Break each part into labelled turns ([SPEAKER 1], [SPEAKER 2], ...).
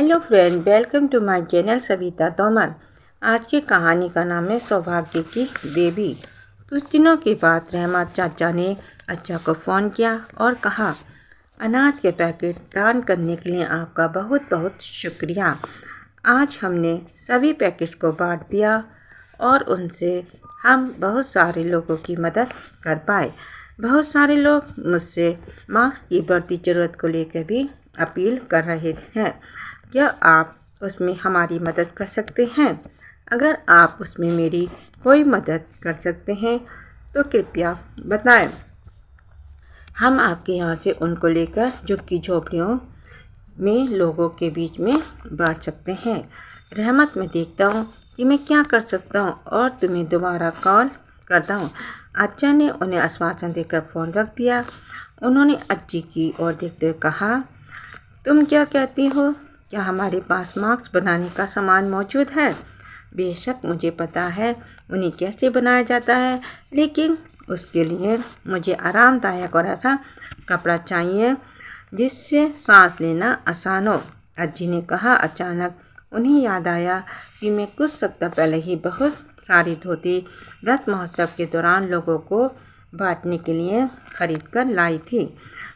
[SPEAKER 1] Hello friend, welcome to my channel Savita Tomar. आज की कहानी का नाम है सौभाग्य की देवी। कुछ दिनों के बाद रहमत चाचा ने अच्छा को फ़ोन किया और कहा, अनाज के पैकेट दान करने के लिए आपका बहुत बहुत शुक्रिया। आज हमने सभी पैकेट्स को बांट दिया और उनसे हम बहुत सारे लोगों की मदद कर पाए। बहुत सारे लोग मुझसे मास्क की बढ़ती ज़रूरत को लेकर भी अपील कर रहे हैं। क्या आप उसमें हमारी मदद कर सकते हैं? अगर आप उसमें मेरी कोई मदद कर सकते हैं तो कृपया बताएं। हम आपके यहाँ से उनको लेकर झुग्गी झोपड़ियों में लोगों के बीच में बांट सकते हैं। रहमत, मैं देखता हूँ कि मैं क्या कर सकता हूँ और तुम्हें दोबारा कॉल करता हूँ। अच्छा ने उन्हें आश्वासन देकर फ़ोन रख दिया। उन्होंने अज्जी की ओर देखते हुए कहा, तुम क्या कहती हो? क्या हमारे पास मास्क बनाने का सामान मौजूद है? बेशक मुझे पता है उन्हें कैसे बनाया जाता है, लेकिन उसके लिए मुझे आरामदायक और ऐसा कपड़ा चाहिए जिससे सांस लेना आसान हो। अज्जी ने कहा। अचानक उन्हें याद आया कि मैं कुछ सप्ताह पहले ही बहुत सारी धोती व्रत महोत्सव के दौरान लोगों को बांटने के लिए खरीद कर लाई थी।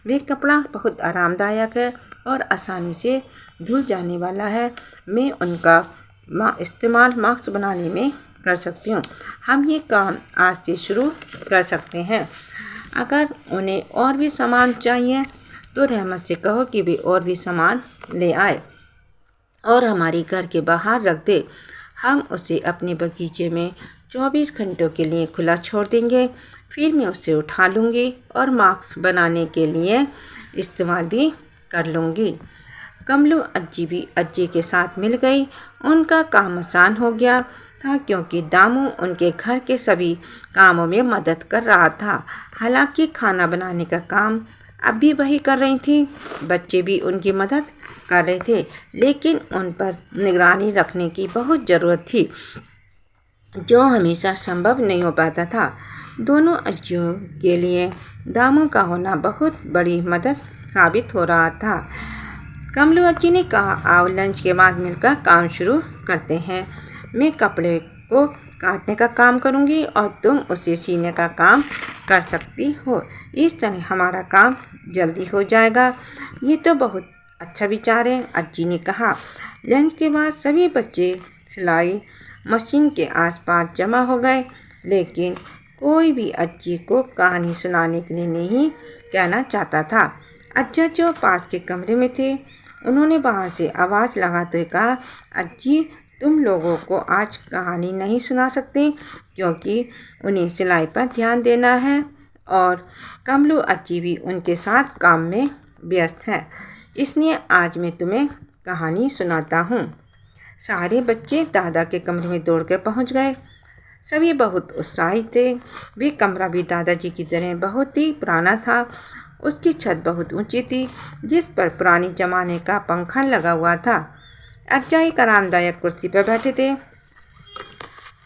[SPEAKER 1] वे कपड़ा बहुत आरामदायक है और आसानी से धुल जाने वाला है। मैं उनका इस्तेमाल मास्क बनाने में कर सकती हूँ। हम ये काम आज से शुरू कर सकते हैं। अगर उन्हें और भी सामान चाहिए तो रहमत से कहो कि वे और भी सामान ले आए और हमारे घर के बाहर रख दे। हम उसे अपने बगीचे में 24 घंटों के लिए खुला छोड़ देंगे। फिर मैं उसे उठा लूँगी और मास्क बनाने के लिए इस्तेमाल भी कर लूँगी। कमलू अज्जी के साथ मिल गई। उनका काम आसान हो गया था क्योंकि दामू उनके घर के सभी कामों में मदद कर रहा था। हालांकि खाना बनाने का काम अब भी वही कर रही थी। बच्चे भी उनकी मदद कर रहे थे, लेकिन उन पर निगरानी रखने की बहुत ज़रूरत थी, जो हमेशा संभव नहीं हो पाता था। दोनों अज्जियों के लिए दामू का होना बहुत बड़ी मदद साबित हो रहा था। कमलू अज्जी ने कहा, आओ लंच के बाद मिलकर काम शुरू करते हैं। मैं कपड़े को काटने का काम करूंगी और तुम उसे सीने का काम कर सकती हो। इस तरह हमारा काम जल्दी हो जाएगा। ये तो बहुत अच्छा विचार है, अज्जी ने कहा। लंच के बाद सभी बच्चे सिलाई मशीन के आसपास जमा हो गए, लेकिन कोई भी अज्जी को कहानी सुनाने के लिए नहीं कहना चाहता था। अज्जा जो पास के कमरे में थे, उन्होंने बाहर से आवाज़ लगाते हुए कहा, अज्जी तुम लोगों को आज कहानी नहीं सुना सकते क्योंकि उन्हें सिलाई पर ध्यान देना है और कमलू अज्जी भी उनके साथ काम में व्यस्त है, इसलिए आज मैं तुम्हें कहानी सुनाता हूँ। सारे बच्चे दादा के कमरे में दौड़कर पहुँच गए। सभी बहुत उत्साहित थे। वे कमरा भी दादाजी की तरह बहुत ही पुराना था। उसकी छत बहुत ऊंची थी, जिस पर पुरानी जमाने का पंखा लगा हुआ था। अज्जा एक आरामदायक कुर्सी पर बैठे थे।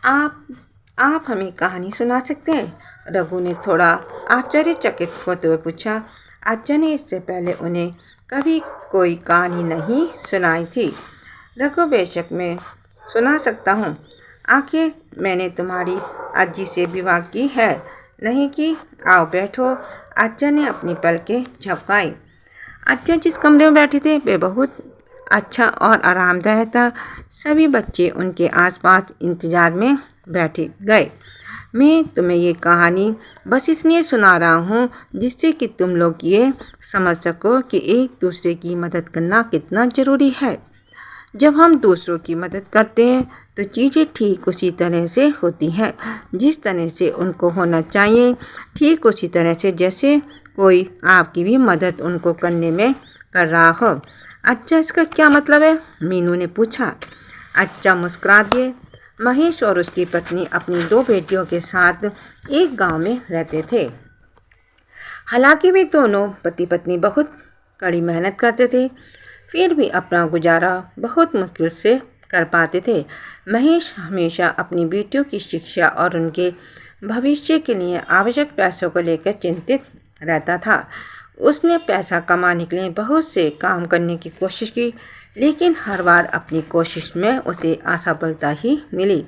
[SPEAKER 1] आप हमें कहानी सुना सकते हैं? रघु ने थोड़ा आश्चर्यचकित होते हुए पूछा। अज्जा ने इससे पहले उन्हें कभी कोई कहानी नहीं सुनाई थी। रघु, बेशक मैं सुना सकता हूँ। आखिर मैंने तुम्हारी अज्जी से विवाह की है, नहीं कि? आओ बैठो। अज्जा ने अपनी पलकें झपकाई। अज्जा जिस कमरे में बैठे थे वे बहुत अच्छा और आरामदायक था। सभी बच्चे उनके आसपास इंतजार में बैठे गए। मैं तुम्हें ये कहानी बस इसलिए सुना रहा हूँ जिससे कि तुम लोग ये समझ सको कि एक दूसरे की मदद करना कितना ज़रूरी है। जब हम दूसरों की मदद करते हैं तो चीज़ें ठीक उसी तरह से होती हैं जिस तरह से उनको होना चाहिए, ठीक उसी तरह से जैसे कोई आपकी भी मदद उनको करने में कर रहा हो। अच्छा, इसका क्या मतलब है? मीनू ने पूछा। अच्छा मुस्कुरा दिए। महेश और उसकी पत्नी अपनी 2 बेटियों के साथ एक गांव में रहते थे। हालांकि वे दोनों पति पत्नी बहुत कड़ी मेहनत करते थे, फिर भी अपना गुजारा बहुत मुश्किल से कर पाते थे। महेश हमेशा अपनी बेटियों की शिक्षा और उनके भविष्य के लिए आवश्यक पैसों को लेकर चिंतित रहता था। उसने पैसा कमाने के लिए बहुत से काम करने की कोशिश की, लेकिन हर बार अपनी कोशिश में उसे असफलता ही मिली।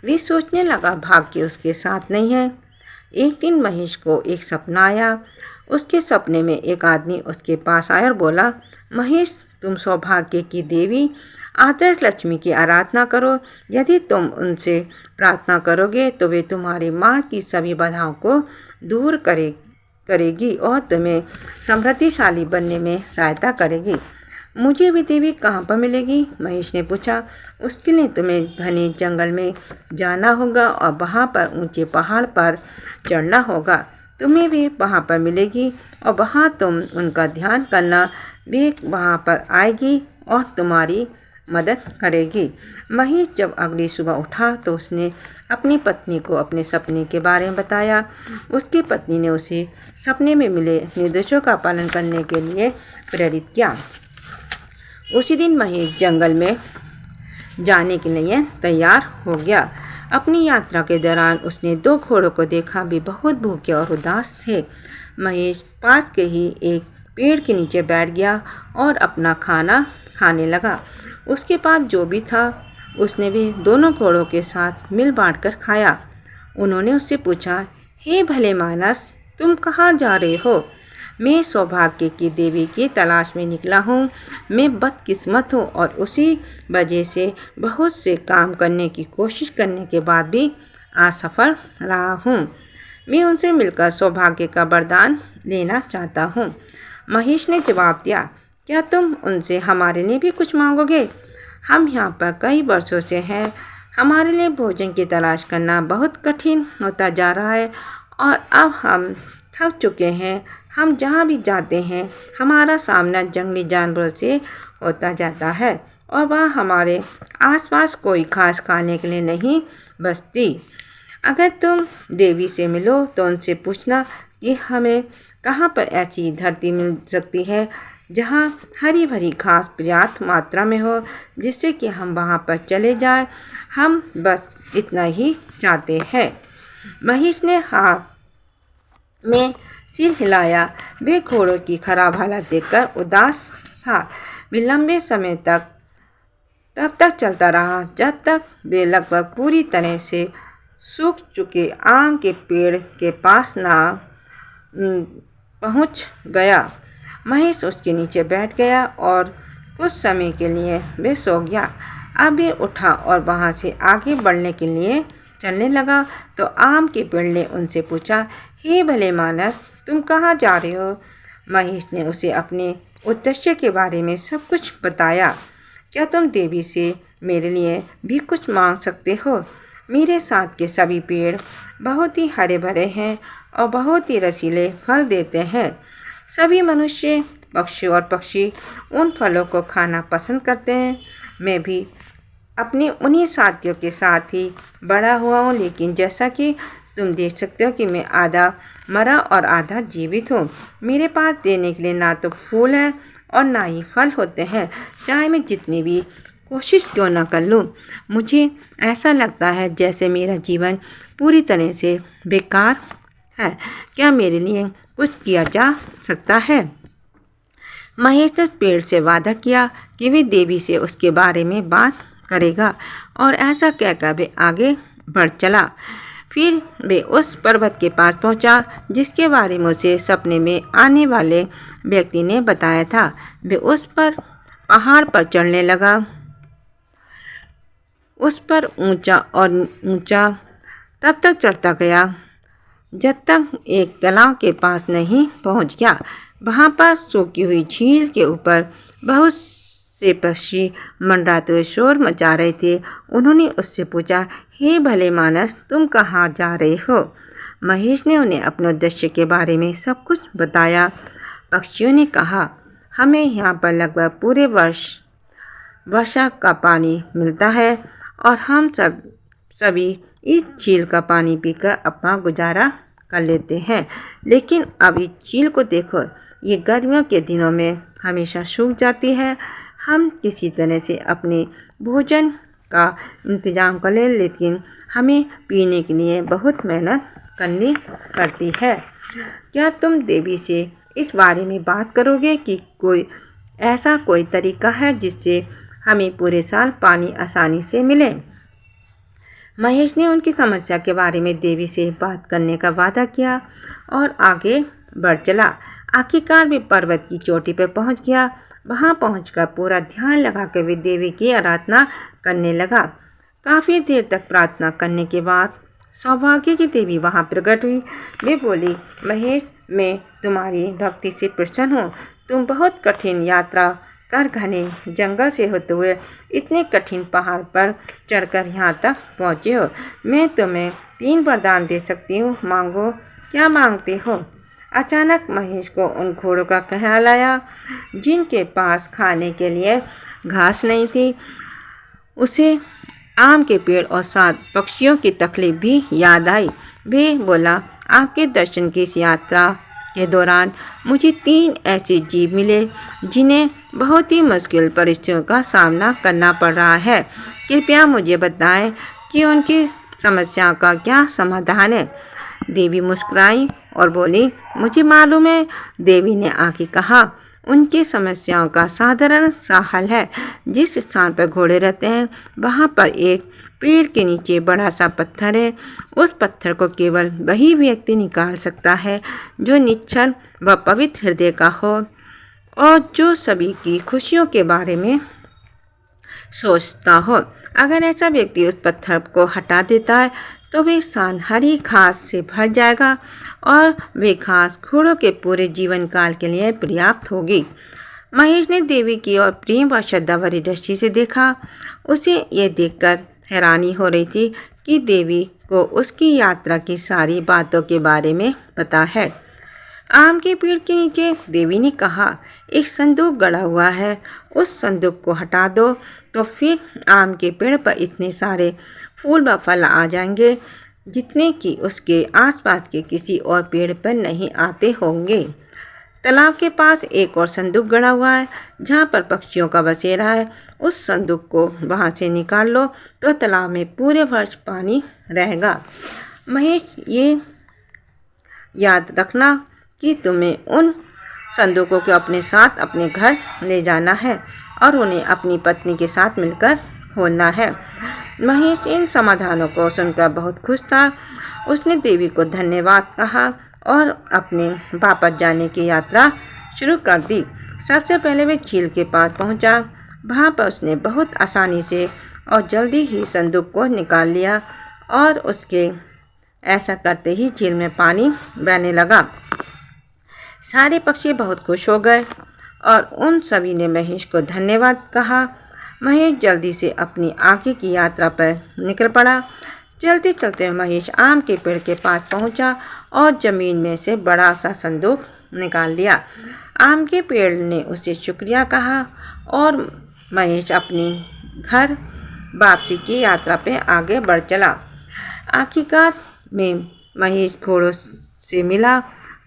[SPEAKER 1] वे सोचने लगा भाग्य उसके साथ नहीं है। एक दिन महेश को एक सपना आया। उसके सपने में एक आदमी उसके पास आया और बोला, महेश, तुम सौभाग्य की देवी आदर्श लक्ष्मी की आराधना करो। यदि तुम उनसे प्रार्थना करोगे तो वे तुम्हारी माँ की सभी बाधाओं को दूर करेगी और तुम्हें समृद्धिशाली बनने में सहायता करेगी। मुझे भी देवी कहाँ पर मिलेगी? महेश ने पूछा। उसके लिए तुम्हें घने जंगल में जाना होगा और वहाँ पर ऊंचे पहाड़ पर चढ़ना होगा। तुम्हें भी वहाँ पर मिलेगी और वहाँ तुम उनका ध्यान करना। वे वहाँ पर आएगी और तुम्हारी मदद करेगी। महेश जब अगली सुबह उठा तो उसने अपनी पत्नी को अपने सपने के बारे में बताया। उसकी पत्नी ने उसे सपने में मिले निर्देशों का पालन करने के लिए प्रेरित किया। उसी दिन महेश जंगल में जाने के लिए तैयार हो गया। अपनी यात्रा के दौरान उसने 2 घोड़ों को देखा, भी बहुत भूखे और उदास थे। महेश पास के ही एक पेड़ के नीचे बैठ गया और अपना खाना खाने लगा। उसके पास जो भी था उसने भी दोनों घोड़ों के साथ मिल बांटकर खाया। उन्होंने उससे पूछा, हे भले मानस, तुम कहाँ जा रहे हो? मैं सौभाग्य की देवी की तलाश में निकला हूँ। मैं बदकिस्मत हूँ और उसी वजह से बहुत से काम करने की कोशिश करने के बाद भी असफल रहा हूँ। मैं उनसे मिलकर सौभाग्य का वरदान लेना चाहता हूँ। महेश ने जवाब दिया, क्या तुम उनसे हमारे लिए भी कुछ मांगोगे? हम यहाँ पर कई वर्षों से हैं। हमारे लिए भोजन की तलाश करना बहुत कठिन होता जा रहा है और अब हम थक चुके हैं। हम जहाँ भी जाते हैं हमारा सामना जंगली जानवरों से होता जाता है और वह हमारे आसपास कोई खास खाने के लिए नहीं बचती। अगर तुम देवी से मिलो तो उनसे पूछना कि हमें कहाँ पर ऐसी धरती मिल सकती है जहाँ हरी भरी घास पर्याप्त मात्रा में हो, जिससे कि हम वहाँ पर चले जाएं। हम बस इतना ही चाहते हैं। महेश ने हाँ में सिर हिलाया। वे घोड़ों की खराब हालत देखकर उदास था। वे लंबे समय तक तब तक चलता रहा जब तक वे लगभग पूरी तरह से सूख चुके आम के पेड़ के पास ना पहुंच गया। महेश उसके नीचे बैठ गया और कुछ समय के लिए वे सो गया। अब वे उठा और वहां से आगे बढ़ने के लिए चलने लगा तो आम के पेड़ ने उनसे पूछा, हे भले मानस, तुम कहाँ जा रहे हो? महेश ने उसे अपने उद्देश्य के बारे में सब कुछ बताया। क्या तुम देवी से मेरे लिए भी कुछ मांग सकते हो? मेरे साथ के सभी पेड़ बहुत ही हरे भरे हैं और बहुत ही रसीले फल देते हैं। सभी मनुष्य, पक्षी और पक्षी उन फलों को खाना पसंद करते हैं। मैं भी अपने उन्हीं साथियों के साथ ही बड़ा हुआ हूँ, लेकिन जैसा कि तुम देख सकते हो कि मैं आधा मरा और आधा जीवित हूँ। मेरे पास देने के लिए ना तो फूल है और ना ही फल होते हैं। चाहे मैं जितनी भी कोशिश क्यों ना कर लूँ, मुझे ऐसा लगता है जैसे मेरा जीवन पूरी तरह से बेकार है। क्या मेरे लिए कुछ किया जा सकता है? महेश ने पेड़ से वादा किया कि वे देवी से उसके बारे में बात करेगा और ऐसा कहकर वे आगे बढ़ चला। फिर वे उस पर्वत के पास पहुंचा जिसके बारे में उसे सपने में आने वाले व्यक्ति ने बताया था। वे उस पर पहाड़ पर चढ़ने लगा। उस पर ऊंचा और ऊंचा तब तक चढ़ता गया जब तक एक तालाब के पास नहीं पहुंच गया। वहां पर सूखी हुई झील के ऊपर बहुत से पक्षी मंडराते हुए शोर मचा रहे थे। उन्होंने उससे पूछा, हे भले मानस, तुम कहाँ जा रहे हो? महेश ने उन्हें अपने उद्देश्य के बारे में सब कुछ बताया। पक्षियों ने कहा, हमें यहाँ पर लगभग पूरे वर्षा का पानी मिलता है और हम सभी इस झील का पानी पीकर अपना गुजारा कर लेते हैं। लेकिन अब इस झील को देखो, ये गर्मियों के दिनों में हमेशा सूख जाती है। हम किसी तरह से अपने भोजन का इंतज़ाम कर लें, लेकिन हमें पीने के लिए बहुत मेहनत करनी पड़ती है। क्या तुम देवी से इस बारे में बात करोगे कि कोई तरीका है जिससे हमें पूरे साल पानी आसानी से मिले। महेश ने उनकी समस्या के बारे में देवी से बात करने का वादा किया और आगे बढ़ चला। आखिरकार वे पर्वत की चोटी पर पहुंच गया। वहां पहुंचकर पूरा ध्यान लगाकर वे देवी की आराधना करने लगा। काफ़ी देर तक प्रार्थना करने के बाद सौभाग्य की देवी वहां प्रकट हुई। वे बोली, महेश, मैं तुम्हारी भक्ति से प्रसन्न हूँ। तुम बहुत कठिन यात्रा कर घने जंगल से होते हुए इतने कठिन पहाड़ पर चढ़कर यहाँ तक पहुँचे हो। मैं तुम्हें 3 वरदान दे सकती हूँ, मांगो। क्या मांगते हो? अचानक महेश को उन घोड़ों का ख्याल आया जिनके पास खाने के लिए घास नहीं थी। उसे आम के पेड़ और 7 पक्षियों की तकलीफ भी याद आई। वे बोला, आपके दर्शन की इस यात्रा के दौरान मुझे 3 ऐसे जीव मिले जिन्हें बहुत ही मुश्किल परिस्थितियों का सामना करना पड़ रहा है। कृपया मुझे बताएं कि उनकी समस्या का क्या समाधान है। देवी मुस्कुराई और बोली, मुझे मालूम है। देवी ने आके कहा, उनकी समस्याओं का साधारण सा हल है। जिस स्थान पर घोड़े रहते हैं वहाँ पर एक पेड़ के नीचे बड़ा सा पत्थर है। उस पत्थर को केवल वही व्यक्ति निकाल सकता है जो निश्चल व पवित्र हृदय का हो और जो सभी की खुशियों के बारे में सोचता हो। अगर ऐसा व्यक्ति उस पत्थर को हटा देता है तो वे स्थान हरी घास से भर जाएगा और वे घास घोड़ों के पूरे जीवन काल के लिए पर्याप्त होगी। महेश ने देवी की ओर प्रेम व श्रद्धा भरी दृष्टि से देखा। उसे ये देखकर हैरानी हो रही थी कि देवी को उसकी यात्रा की सारी बातों के बारे में पता है। आम के पेड़ के नीचे देवी ने कहा, एक संदूक गड़ा हुआ है। उस संदूक को हटा दो तो फिर आम के पेड़ पर इतने सारे फूल व फल आ जाएंगे जितने कि उसके आसपास के किसी और पेड़ पर नहीं आते होंगे। तालाब के पास एक और संदूक गड़ा हुआ है जहाँ पर पक्षियों का बसेरा है। उस संदूक को वहाँ से निकाल लो तो तालाब में पूरे वर्ष पानी रहेगा। महेश, ये याद रखना कि तुम्हें उन संदूकों को अपने साथ अपने घर ले जाना है और उन्हें अपनी पत्नी के साथ मिलकर खोलना है। महेश इन समाधानों को सुनकर बहुत खुश था। उसने देवी को धन्यवाद कहा और अपने वापस जाने की यात्रा शुरू कर दी। सबसे पहले वे झील के पास पहुंचा। वहां पर उसने बहुत आसानी से और जल्दी ही संदूक को निकाल लिया और उसके ऐसा करते ही झील में पानी बहने लगा। सारे पक्षी बहुत खुश हो गए और उन सभी ने महेश को धन्यवाद कहा। महेश जल्दी से अपनी आगे की यात्रा पर निकल पड़ा। चलते चलते महेश आम के पेड़ के पास पहुंचा और ज़मीन में से बड़ा सा संदूक निकाल लिया। आम के पेड़ ने उसे शुक्रिया कहा और महेश अपनी घर वापसी की यात्रा पे आगे बढ़ चला। आखिरकार में महेश घोड़ों से मिला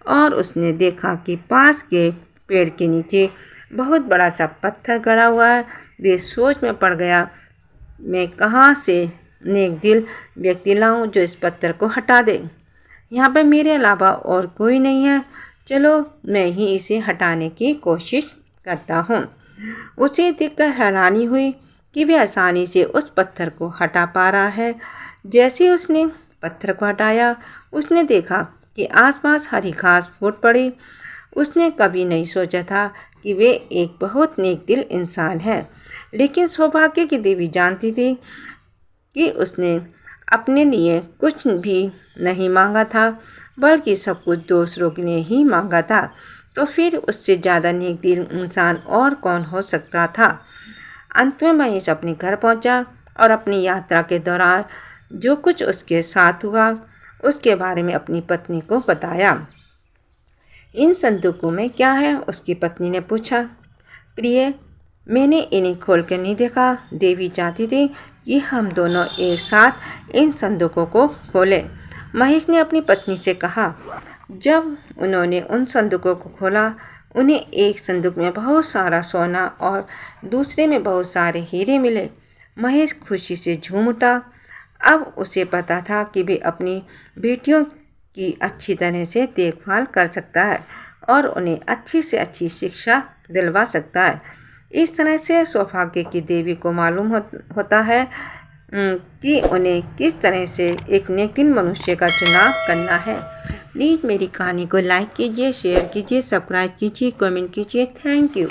[SPEAKER 1] और उसने देखा कि पास के पेड़ के नीचे बहुत बड़ा सा पत्थर गड़ा हुआ है। वे सोच में पड़ गया, मैं कहाँ से नेक दिल व्यक्ति लाऊं जो इस पत्थर को हटा दे। यहाँ पर मेरे अलावा और कोई नहीं है। चलो मैं ही इसे हटाने की कोशिश करता हूँ। उसे देखकर हैरानी हुई कि वे आसानी से उस पत्थर को हटा पा रहा है। जैसे ही उसने पत्थर को हटाया उसने देखा कि आसपास हरी घास फूट पड़ी। उसने कभी नहीं सोचा था कि वे एक बहुत नेक दिल इंसान है, लेकिन सौभाग्य की देवी जानती थी कि उसने अपने लिए कुछ भी नहीं मांगा था बल्कि सब कुछ दूसरों के लिए ही मांगा था। तो फिर उससे ज़्यादा नेक दिल इंसान और कौन हो सकता था। अंत में महेश अपने घर पहुंचा और अपनी यात्रा के दौरान जो कुछ उसके साथ हुआ उसके बारे में अपनी पत्नी को बताया। इन संदूकों में क्या है? उसकी पत्नी ने पूछा। प्रिय, मैंने इन्हें खोल कर नहीं देखा। देवी चाहती थी कि हम दोनों एक साथ इन संदूकों को खोलें। महेश ने अपनी पत्नी से कहा। जब उन्होंने उन संदूकों को खोला उन्हें एक संदूक में बहुत सारा सोना और दूसरे में बहुत सारे हीरे मिले। महेश खुशी से झूम उठा। अब उसे पता था कि वे अपनी बेटियों की अच्छी तरह से देखभाल कर सकता है और उन्हें अच्छी से अच्छी शिक्षा दिलवा सकता है। इस तरह से सौभाग्य की देवी को मालूम होता है कि उन्हें किस तरह से एक नेकदिन मनुष्य का चुनाव करना है। प्लीज़ मेरी कहानी को लाइक कीजिए, शेयर कीजिए, सब्सक्राइब कीजिए, कमेंट कीजिए। Thank you.